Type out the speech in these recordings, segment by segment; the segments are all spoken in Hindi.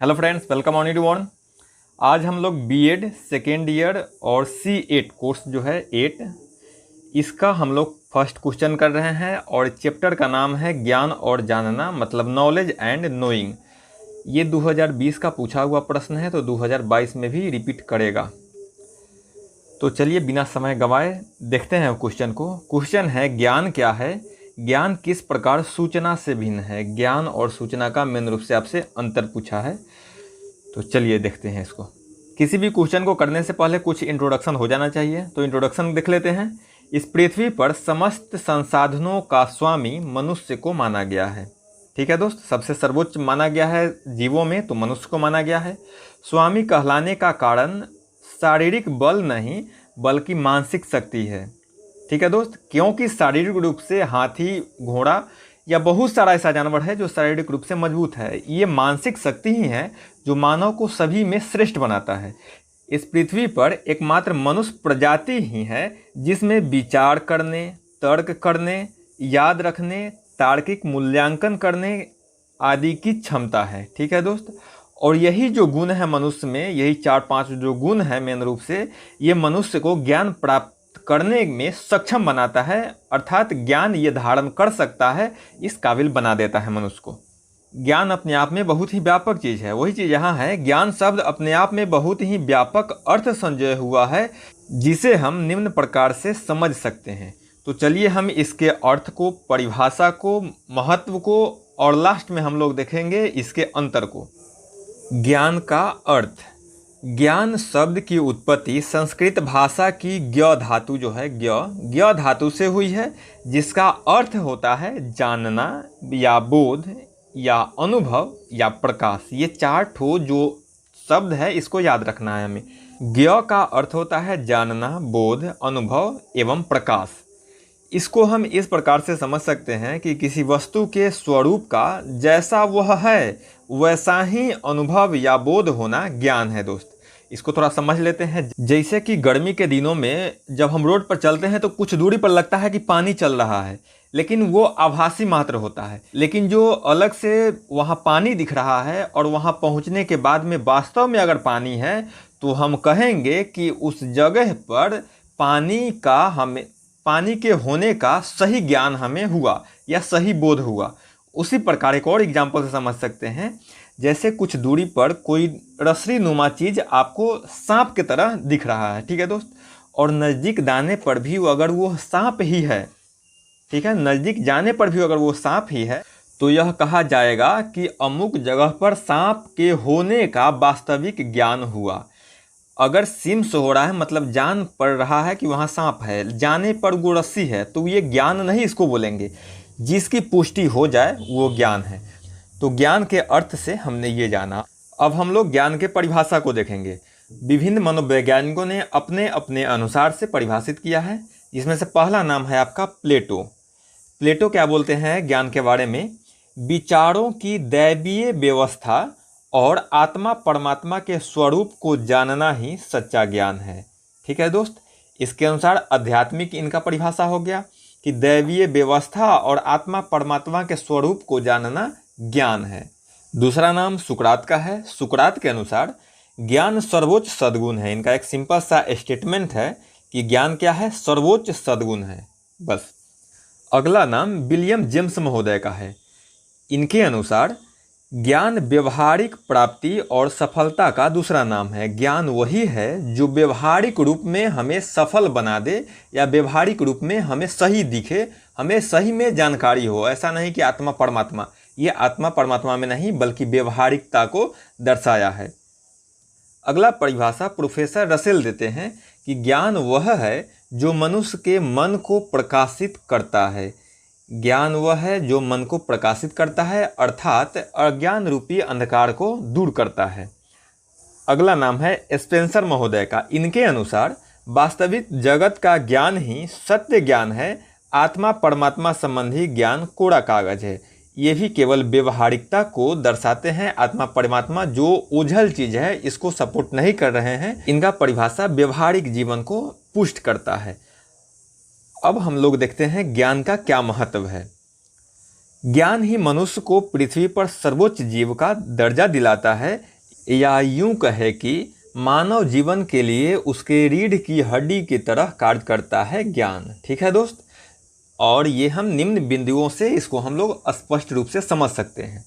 Hello friends, welcome on YouTube one. आज हम लोग बीएड सेकेंड ईयर और C8 कोर्स जो है 8 इसका हम लोग फर्स्ट क्वेश्चन कर रहे हैं और चैप्टर का नाम है ज्ञान और जानना, मतलब नॉलेज एंड नोइंग। ये 2020 का पूछा हुआ प्रश्न है तो 2022 में भी रिपीट करेगा। तो चलिए बिना समय गंवाए देखते हैं क्वेश्चन को। क्वेश्चन है ज्ञान क्या है, ज्ञान किस प्रकार सूचना से भिन्न है। ज्ञान और सूचना का मेन रूप से आपसे अंतर पूछा है, तो चलिए देखते हैं इसको। किसी भी क्वेश्चन को करने से पहले कुछ इंट्रोडक्शन हो जाना चाहिए, तो इंट्रोडक्शन देख लेते हैं। इस पृथ्वी पर समस्त संसाधनों का स्वामी मनुष्य को माना गया है। ठीक है दोस्त, सबसे सर्वोच्च माना गया है जीवों में तो मनुष्य को माना गया है। स्वामी कहलाने का कारण शारीरिक बल नहीं बल्कि मानसिक शक्ति है। ठीक है दोस्त, क्योंकि शारीरिक रूप से हाथी, घोड़ा या बहुत सारा ऐसा जानवर है जो शारीरिक रूप से मजबूत है। ये मानसिक शक्ति ही है जो मानव को सभी में श्रेष्ठ बनाता है। इस पृथ्वी पर एकमात्र मनुष्य प्रजाति ही है जिसमें विचार करने, तर्क करने, याद रखने, तार्किक मूल्यांकन करने आदि की क्षमता है। ठीक है दोस्त, और यही जो गुण है मनुष्य में, यही 4-5 जो गुण है मेन रूप से, ये मनुष्य को ज्ञान प्राप्त करने में सक्षम बनाता है, अर्थात ज्ञान ये धारण कर सकता है, इस काबिल बना देता है मनुष्य को। ज्ञान अपने आप में बहुत ही व्यापक चीज़ है। वही चीज़ यहाँ है, ज्ञान शब्द अपने आप में बहुत ही व्यापक अर्थ संजय हुआ है जिसे हम निम्न प्रकार से समझ सकते हैं। तो चलिए हम इसके अर्थ को, परिभाषा को, महत्व को और लास्ट में हम लोग देखेंगे इसके अंतर को। ज्ञान का अर्थ। ज्ञान शब्द की उत्पत्ति संस्कृत भाषा की ज्ञ धातु जो है ज्ञ धातु से हुई है, जिसका अर्थ होता है जानना या बोध या अनुभव या प्रकाश। ये 4 ठो जो शब्द है इसको याद रखना है हमें। ज्ञ का अर्थ होता है जानना, बोध, अनुभव एवं प्रकाश। इसको हम इस प्रकार से समझ सकते हैं कि किसी वस्तु के स्वरूप का जैसा वह है वैसा ही अनुभव या बोध होना ज्ञान है दोस्त। इसको थोड़ा समझ लेते हैं। जैसे कि गर्मी के दिनों में जब हम रोड पर चलते हैं तो कुछ दूरी पर लगता है कि पानी चल रहा है, लेकिन वो आभासी मात्र होता है। लेकिन जो अलग से वहाँ पानी दिख रहा है और वहाँ पहुँचने के बाद में वास्तव में अगर पानी है तो हम कहेंगे कि उस जगह पर पानी के होने का सही ज्ञान हमें हुआ या सही बोध हुआ। उसी प्रकार एक और एग्जाम्पल से समझ सकते हैं। जैसे कुछ दूरी पर कोई रस्सी नुमा चीज़ आपको सांप की तरह दिख रहा है, ठीक है दोस्त, और नज़दीक जाने पर भी अगर वो सांप ही है, ठीक है, नज़दीक जाने पर भी अगर वो सांप ही है, तो यह कहा जाएगा कि अमुक जगह पर सांप के होने का वास्तविक ज्ञान हुआ। अगर सिम्स हो रहा है मतलब जान पड़ रहा है कि वहाँ सांप है, जाने पर वो रस्सी है, तो ये ज्ञान नहीं इसको बोलेंगे। जिसकी पुष्टि हो जाए वो ज्ञान है। तो ज्ञान के अर्थ से हमने ये जाना। अब हम लोग ज्ञान के परिभाषा को देखेंगे। विभिन्न मनोवैज्ञानिकों ने अपने अपने अनुसार से परिभाषित किया है। इसमें से पहला नाम है आपका प्लेटो। प्लेटो क्या बोलते हैं ज्ञान के बारे में? विचारों की दैवीय व्यवस्था और आत्मा परमात्मा के स्वरूप को जानना ही सच्चा ज्ञान है। ठीक है दोस्त, इसके अनुसार आध्यात्मिक इनका परिभाषा हो गया कि दैवीय व्यवस्था और आत्मा परमात्मा के स्वरूप को जानना ज्ञान है। दूसरा नाम सुकरात का है। सुकरात के अनुसार ज्ञान सर्वोच्च सद्गुण है। इनका एक सिंपल सा स्टेटमेंट है कि ज्ञान क्या है? सर्वोच्च सद्गुण है, बस। अगला नाम विलियम जेम्स महोदय का है। इनके अनुसार ज्ञान व्यवहारिक प्राप्ति और सफलता का दूसरा नाम है। ज्ञान वही है जो व्यवहारिक रूप में हमें सफल बना दे या व्यवहारिक रूप में हमें सही दिखे, हमें सही में जानकारी हो। ऐसा नहीं कि आत्मा परमात्मा, ये आत्मा परमात्मा में नहीं बल्कि व्यवहारिकता को दर्शाया है। अगला परिभाषा प्रोफेसर रसेल देते हैं कि ज्ञान वह है जो मनुष्य के मन को प्रकाशित करता है। ज्ञान वह है जो मन को प्रकाशित करता है, अर्थात अज्ञान रूपी अंधकार को दूर करता है। अगला नाम है स्पेंसर महोदय का। इनके अनुसार वास्तविक जगत का ज्ञान ही सत्य ज्ञान है। आत्मा परमात्मा संबंधी ज्ञान कोरा कागज है। ये भी केवल व्यवहारिकता को दर्शाते हैं। आत्मा परमात्मा जो ओझल चीज़ है इसको सपोर्ट नहीं कर रहे हैं। इनका परिभाषा व्यवहारिक जीवन को पुष्ट करता है। अब हम लोग देखते हैं ज्ञान का क्या महत्व है। ज्ञान ही मनुष्य को पृथ्वी पर सर्वोच्च जीव का दर्जा दिलाता है। या यूं कहे कि मानव जीवन के लिए उसके रीढ़ की हड्डी की तरह कार्य करता है ज्ञान। ठीक है दोस्त, और ये हम निम्न बिंदुओं से इसको हम लोग स्पष्ट रूप से समझ सकते हैं।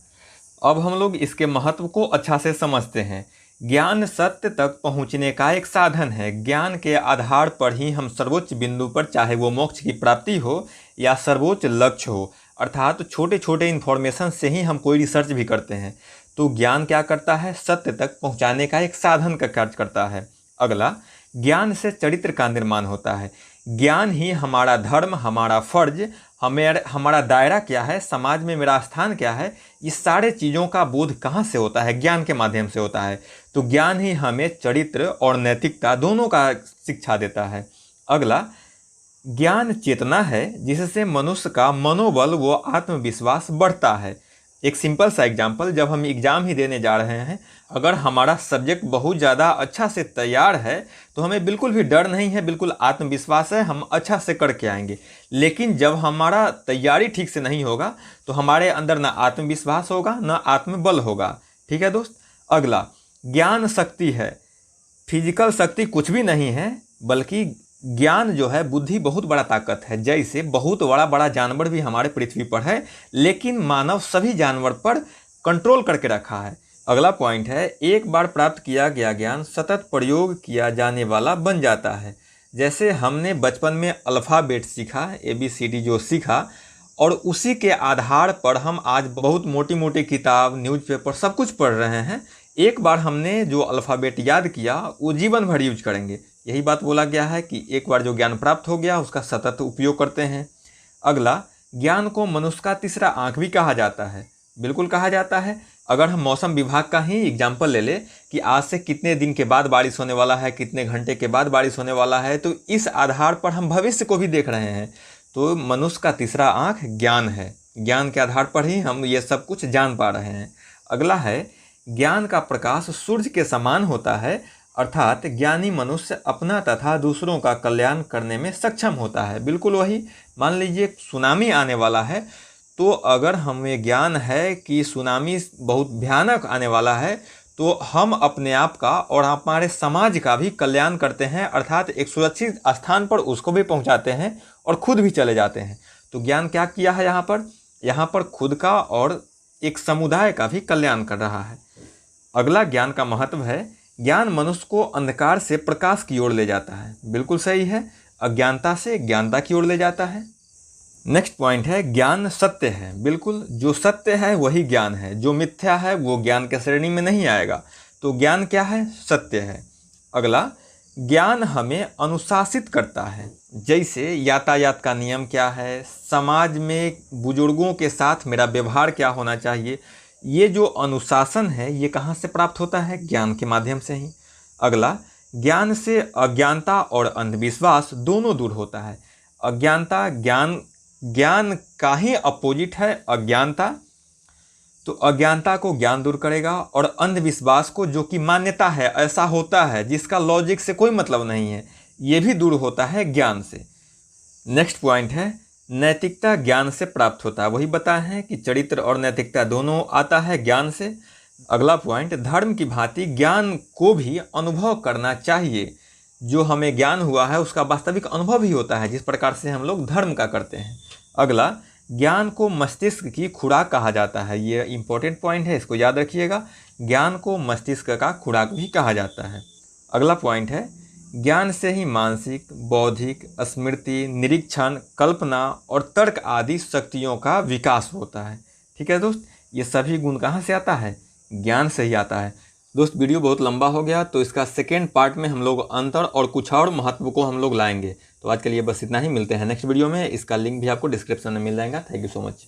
अब हम लोग इसके महत्व को अच्छा से समझते हैं। ज्ञान सत्य तक पहुंचने का एक साधन है। ज्ञान के आधार पर ही हम सर्वोच्च बिंदु पर, चाहे वो मोक्ष की प्राप्ति हो या सर्वोच्च लक्ष्य हो, अर्थात छोटे छोटे इन्फॉर्मेशन से ही हम कोई रिसर्च भी करते हैं। तो ज्ञान क्या करता है? सत्य तक पहुंचाने का एक साधन का कार्य करता है। अगला, ज्ञान से चरित्र का निर्माण होता है। ज्ञान ही हमारा धर्म, हमारा फर्ज, हमारा दायरा क्या है, समाज में मेरा स्थान क्या है, ये सारे चीज़ों का बोध कहाँ से होता है? ज्ञान के माध्यम से होता है। तो ज्ञान ही हमें चरित्र और नैतिकता दोनों का शिक्षा देता है। अगला, ज्ञान चेतना है जिससे मनुष्य का मनोबल व आत्मविश्वास बढ़ता है। एक सिंपल सा एग्जाम्पल, जब हम एग्ज़ाम ही देने जा रहे हैं, अगर हमारा सब्जेक्ट बहुत ज़्यादा अच्छा से तैयार है तो हमें बिल्कुल भी डर नहीं है, बिल्कुल आत्मविश्वास है, हम अच्छा से करके आएंगे। लेकिन जब हमारा तैयारी ठीक से नहीं होगा तो हमारे अंदर ना आत्मविश्वास होगा ना आत्मबल होगा। ठीक है दोस्त। अगला, ज्ञान शक्ति है। फिजिकल शक्ति कुछ भी नहीं है, बल्कि ज्ञान जो है, बुद्धि बहुत बड़ा ताकत है। जैसे बहुत बड़ा बड़ा जानवर भी हमारे पृथ्वी पर है, लेकिन मानव सभी जानवर पर कंट्रोल करके रखा है। अगला पॉइंट है, एक बार प्राप्त किया गया ज्ञान सतत प्रयोग किया जाने वाला बन जाता है। जैसे हमने बचपन में अल्फ़ाबेट सीखा, ABCD जो सीखा, और उसी के आधार पर हम आज बहुत मोटी मोटी किताब, न्यूज़पेपर सब कुछ पढ़ रहे हैं। एक बार हमने जो अल्फ़ाबेट याद किया वो जीवन भर यूज करेंगे। यही बात बोला गया है कि एक बार जो ज्ञान प्राप्त हो गया उसका सतत उपयोग करते हैं। अगला, ज्ञान को मनुष्य का तीसरा आँख भी कहा जाता है। बिल्कुल कहा जाता है। अगर हम मौसम विभाग का ही एग्जाम्पल ले लें कि आज से कितने दिन के बाद बारिश होने वाला है, कितने घंटे के बाद बारिश होने वाला है, तो इस आधार पर हम भविष्य को भी देख रहे हैं। तो मनुष्य का तीसरा आँख ज्ञान है। ज्ञान के आधार पर ही हम ये सब कुछ जान पा रहे हैं। अगला है, ज्ञान का प्रकाश सूर्य के समान होता है, अर्थात ज्ञानी मनुष्य अपना तथा दूसरों का कल्याण करने में सक्षम होता है। बिल्कुल वही, मान लीजिए सुनामी आने वाला है, तो अगर हमें ज्ञान है कि सुनामी बहुत भयानक आने वाला है, तो हम अपने आप का और हमारे समाज का भी कल्याण करते हैं, अर्थात एक सुरक्षित स्थान पर उसको भी पहुंचाते हैं और खुद भी चले जाते हैं। तो ज्ञान क्या किया है यहाँ पर खुद का और एक समुदाय का भी कल्याण कर रहा है। अगला, ज्ञान का महत्व है, ज्ञान मनुष्य को अंधकार से प्रकाश की ओर ले जाता है। बिल्कुल सही है, अज्ञानता से ज्ञानता की ओर ले जाता है। नेक्स्ट पॉइंट है, ज्ञान सत्य है। बिल्कुल, जो सत्य है वही ज्ञान है, जो मिथ्या है वो ज्ञान के श्रेणी में नहीं आएगा। तो ज्ञान क्या है? सत्य है। अगला, ज्ञान हमें अनुशासित करता है। जैसे यातायात का नियम क्या है, समाज में बुजुर्गों के साथ मेरा व्यवहार क्या होना चाहिए, ये जो अनुशासन है ये कहाँ से प्राप्त होता है? ज्ञान के माध्यम से ही। अगला, ज्ञान से अज्ञानता और अंधविश्वास दोनों दूर होता है। अज्ञानता ज्ञान का ही अपोजिट है अज्ञानता। तो अज्ञानता को ज्ञान दूर करेगा, और अंधविश्वास को, जो कि मान्यता है, ऐसा होता है जिसका लॉजिक से कोई मतलब नहीं है, ये भी दूर होता है ज्ञान से। नेक्स्ट पॉइंट है, नैतिकता ज्ञान से प्राप्त होता है। वही बताए हैं कि चरित्र और नैतिकता दोनों आता है ज्ञान से। अगला पॉइंट, धर्म की भांति ज्ञान को भी अनुभव करना चाहिए। जो हमें ज्ञान हुआ है उसका वास्तविक अनुभव ही होता है, जिस प्रकार से हम लोग धर्म का करते हैं। अगला, ज्ञान को मस्तिष्क की खुराक कहा जाता है। ये इंपॉर्टेंट पॉइंट है, इसको याद रखिएगा। ज्ञान को मस्तिष्क का खुराक भी कहा जाता है। अगला पॉइंट है, ज्ञान से ही मानसिक, बौद्धिक, स्मृति, निरीक्षण, कल्पना और तर्क आदि शक्तियों का विकास होता है। ठीक है दोस्त, ये सभी गुण कहाँ से आता है? ज्ञान से ही आता है। दोस्त, वीडियो बहुत लंबा हो गया, तो इसका सेकेंड पार्ट में हम लोग अंतर और कुछ और महत्व को हम लोग लाएंगे। तो आज के लिए बस इतना ही, मिलते हैं नेक्स्ट वीडियो में। इसका लिंक भी आपको डिस्क्रिप्शन में मिल जाएगा। Thank you so much.